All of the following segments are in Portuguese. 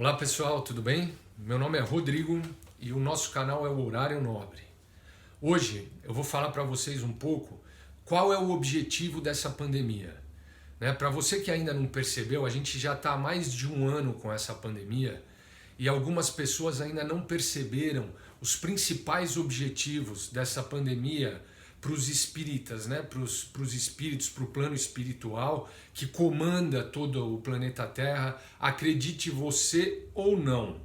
Olá pessoal, tudo bem? Meu nome é Rodrigo e o nosso canal é o Horário Nobre. Hoje eu vou falar para vocês um pouco qual é o objetivo dessa pandemia. Para você que ainda não percebeu, a gente já está há mais de um ano com essa pandemia e algumas pessoas ainda não perceberam os principais objetivos dessa pandemia para os espíritas, para os espíritos, para o plano espiritual que comanda todo o planeta Terra, acredite você ou não.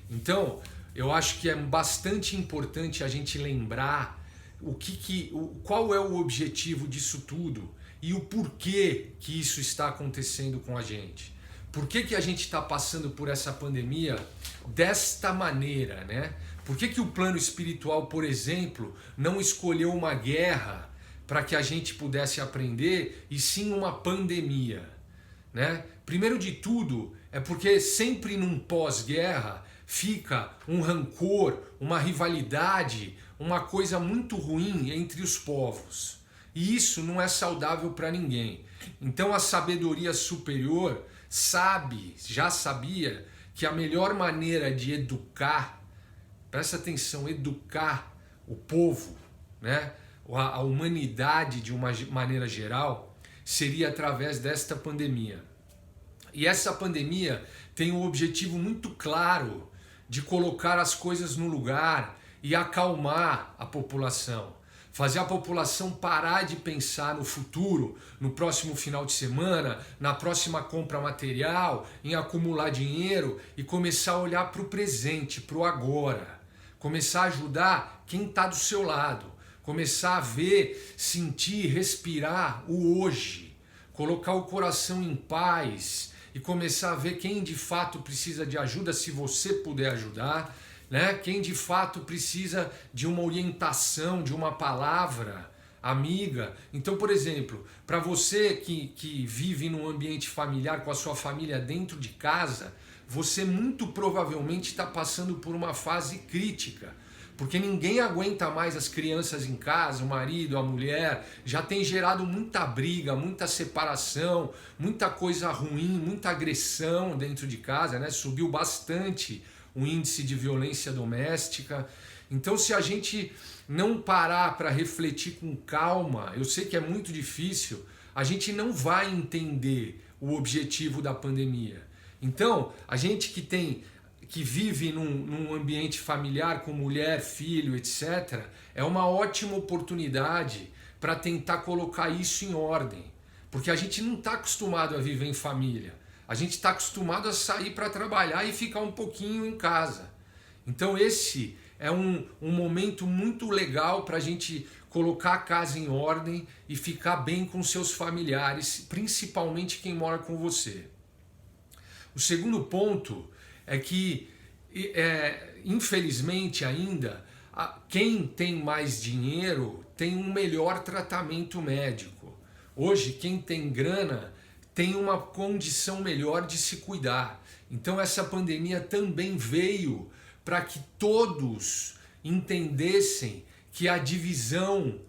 Então, eu acho que é bastante importante a gente lembrar qual é o objetivo disso tudo e o porquê que isso está acontecendo com a gente. Por que a gente está passando por essa pandemia desta maneira, né? Por que o plano espiritual, por exemplo, não escolheu uma guerra para que a gente pudesse aprender e sim uma pandemia, né? Primeiro de tudo, é porque sempre num pós-guerra fica um rancor, uma rivalidade, uma coisa muito ruim entre os povos. E isso não é saudável para ninguém. Então a sabedoria superior já sabia que a melhor maneira de educar, presta atenção, educar o povo, né, a humanidade de uma maneira geral, seria através desta pandemia. E essa pandemia tem um objetivo muito claro de colocar as coisas no lugar e acalmar a população. Fazer a população parar de pensar no futuro, no próximo final de semana, na próxima compra material, em acumular dinheiro e começar a olhar para o presente, para o agora. Começar a ajudar quem está do seu lado. Começar a ver, sentir, respirar o hoje. Colocar o coração em paz e começar a ver quem de fato precisa de ajuda, se você puder ajudar, né? Quem de fato precisa de uma orientação, de uma palavra amiga. Então, por exemplo, para você que vive num ambiente familiar com a sua família dentro de casa, você muito provavelmente está passando por uma fase crítica, porque ninguém aguenta mais as crianças em casa, o marido, a mulher, já tem gerado muita briga, muita separação, muita coisa ruim, muita agressão dentro de casa, né? Subiu bastante o índice de violência doméstica. Então, se a gente não parar para refletir com calma, eu sei que é muito difícil, a gente não vai entender o objetivo da pandemia. Então, a gente que vive num ambiente familiar com mulher, filho, etc., é uma ótima oportunidade para tentar colocar isso em ordem. Porque a gente não está acostumado a viver em família. A gente está acostumado a sair para trabalhar e ficar um pouquinho em casa. Então esse é um momento muito legal para a gente colocar a casa em ordem e ficar bem com seus familiares, principalmente quem mora com você. O segundo ponto é que, infelizmente ainda, quem tem mais dinheiro tem um melhor tratamento médico. Hoje, quem tem grana tem uma condição melhor de se cuidar. Então essa pandemia também veio para que todos entendessem que a divisão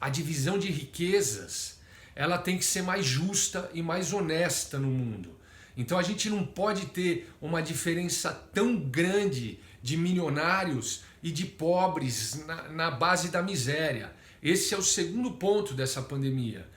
a divisão de riquezas, ela tem que ser mais justa e mais honesta no mundo. Então a gente não pode ter uma diferença tão grande de milionários e de pobres na base da miséria. Esse é o segundo ponto dessa pandemia.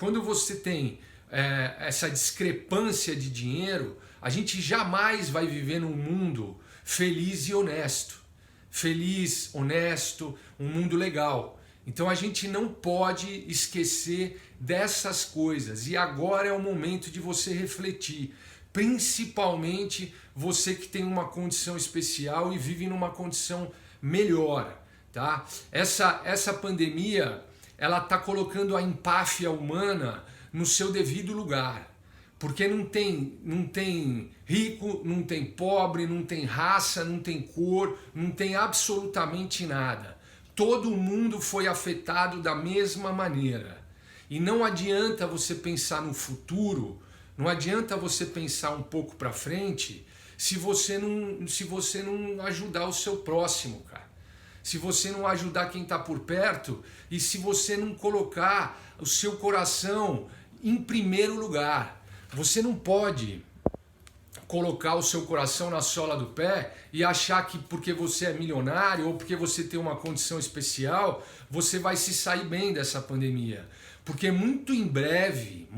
Quando você tem essa discrepância de dinheiro, a gente jamais vai viver num mundo feliz e honesto. Feliz, honesto, um mundo legal. Então a gente não pode esquecer dessas coisas. E agora é o momento de você refletir. Principalmente você que tem uma condição especial e vive numa condição melhor. Tá? Essa pandemia, ela está colocando a empáfia humana no seu devido lugar. Porque não tem rico, não tem pobre, não tem raça, não tem cor, não tem absolutamente nada. Todo mundo foi afetado da mesma maneira. E não adianta você pensar no futuro, não adianta você pensar um pouco para frente se você não ajudar o seu próximo, cara. Se você não ajudar quem está por perto e se você não colocar o seu coração em primeiro lugar. Você não pode colocar o seu coração na sola do pé e achar que porque você é milionário ou porque você tem uma condição especial, você vai se sair bem dessa pandemia. Porque muito em breve,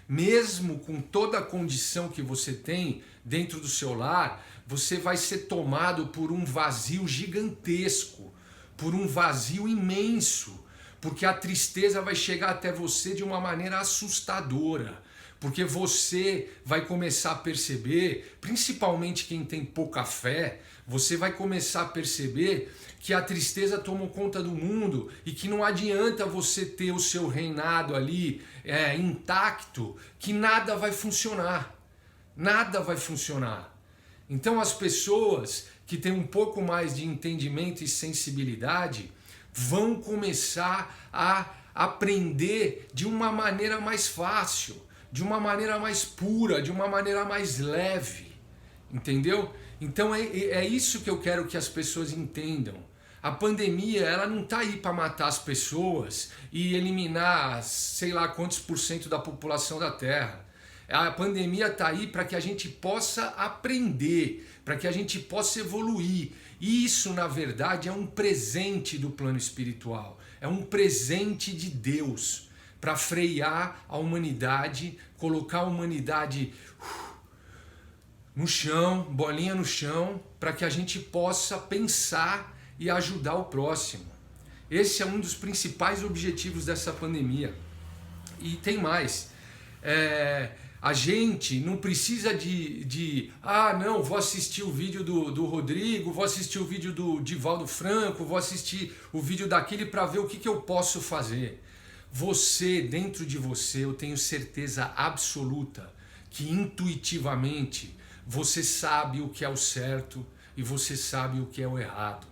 mesmo com toda a condição que você tem dentro do seu lar, você vai ser tomado por um vazio gigantesco, por um vazio imenso, porque a tristeza vai chegar até você de uma maneira assustadora. Porque você vai começar a perceber, principalmente quem tem pouca fé, você vai começar a perceber que a tristeza tomou conta do mundo e que não adianta você ter o seu reinado ali intacto, que nada vai funcionar. Nada vai funcionar. Então as pessoas que têm um pouco mais de entendimento e sensibilidade vão começar a aprender de uma maneira mais fácil, de uma maneira mais pura, de uma maneira mais leve, entendeu? Então é isso que eu quero que as pessoas entendam. A pandemia, ela não está aí para matar as pessoas e eliminar sei lá quantos % da população da Terra. A pandemia está aí para que a gente possa aprender, para que a gente possa evoluir. E isso, na verdade, é um presente do plano espiritual, é um presente de Deus, para frear a humanidade, colocar a humanidade no chão, bolinha no chão, para que a gente possa pensar e ajudar o próximo. Esse é um dos principais objetivos dessa pandemia. E tem mais. A gente não precisa não, vou assistir o vídeo do Rodrigo, vou assistir o vídeo do Divaldo Franco, vou assistir o vídeo daquele para ver o que eu posso fazer. Você, dentro de você, eu tenho certeza absoluta que intuitivamente você sabe o que é o certo e você sabe o que é o errado.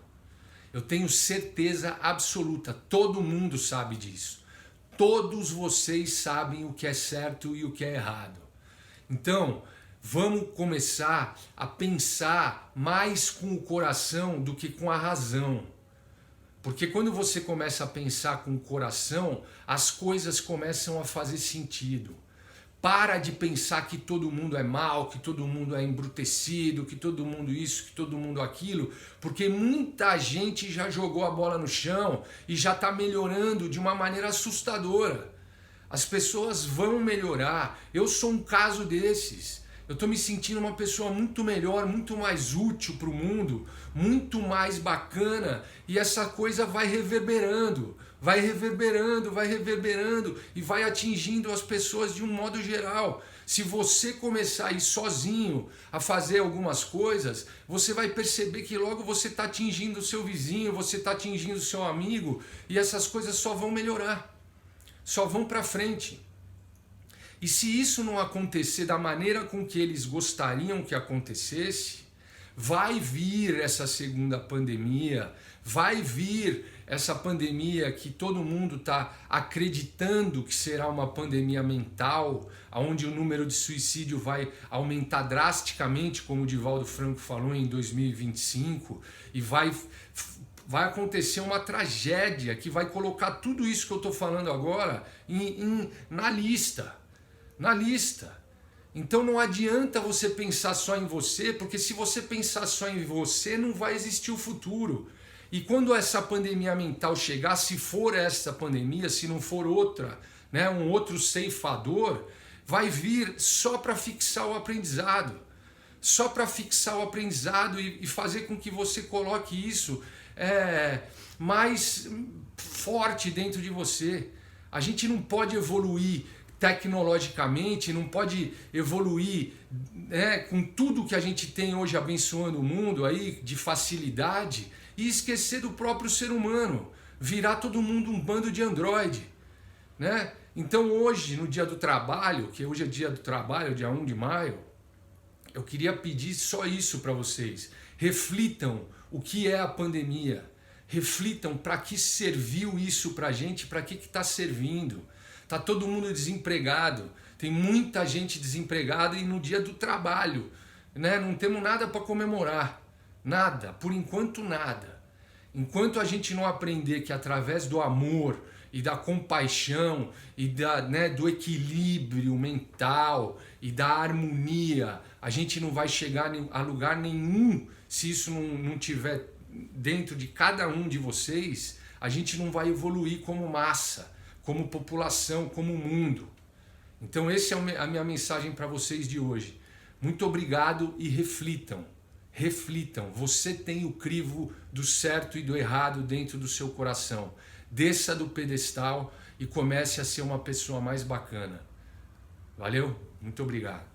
Eu tenho certeza absoluta, todo mundo sabe disso. Todos vocês sabem o que é certo e o que é errado. Então, vamos começar a pensar mais com o coração do que com a razão. Porque quando você começa a pensar com o coração, as coisas começam a fazer sentido. Para de pensar que todo mundo é mal, que todo mundo é embrutecido, que todo mundo isso, que todo mundo aquilo, porque muita gente já jogou a bola no chão e já está melhorando de uma maneira assustadora. As pessoas vão melhorar. Eu sou um caso desses. Eu estou me sentindo uma pessoa muito melhor, muito mais útil para o mundo, muito mais bacana, e essa coisa vai reverberando e vai atingindo as pessoas de um modo geral. Se você começar a ir sozinho a fazer algumas coisas, você vai perceber que logo você está atingindo o seu vizinho, você está atingindo o seu amigo, e essas coisas só vão melhorar, só vão para frente. E se isso não acontecer da maneira com que eles gostariam que acontecesse, vai vir essa segunda pandemia, vai vir essa pandemia que todo mundo está acreditando que será uma pandemia mental, onde o número de suicídio vai aumentar drasticamente, como o Divaldo Franco falou, em 2025, e vai acontecer uma tragédia que vai colocar tudo isso que eu estou falando agora na lista. Então não adianta você pensar só em você, porque se você pensar só em você, não vai existir o futuro. E quando essa pandemia mental chegar, se for essa pandemia, se não for outra, né, um outro ceifador, vai vir só para fixar o aprendizado. Só para fixar o aprendizado e fazer com que você coloque isso mais forte dentro de você. A gente não pode evoluir tecnologicamente, não pode evoluir com tudo que a gente tem hoje abençoando o mundo aí, de facilidade, e esquecer do próprio ser humano, virar todo mundo um bando de androide, né? Então hoje, no dia do trabalho, que hoje é dia do trabalho, dia 1 de maio, eu queria pedir só isso para vocês. Reflitam o que é a pandemia, reflitam para que serviu isso para a gente, para que está servindo. Está todo mundo desempregado, tem muita gente desempregada e no dia do trabalho, né? Não temos nada para comemorar, nada, por enquanto nada. Enquanto a gente não aprender que através do amor e da compaixão e do equilíbrio mental e da harmonia. A gente não vai chegar a lugar nenhum se isso não tiver dentro de cada um de vocês. A gente não vai evoluir como massa, como população, como mundo. Então essa é a minha mensagem para vocês de hoje. Muito obrigado e reflitam. Reflitam. Você tem o crivo do certo e do errado dentro do seu coração. Desça do pedestal e comece a ser uma pessoa mais bacana. Valeu? Muito obrigado.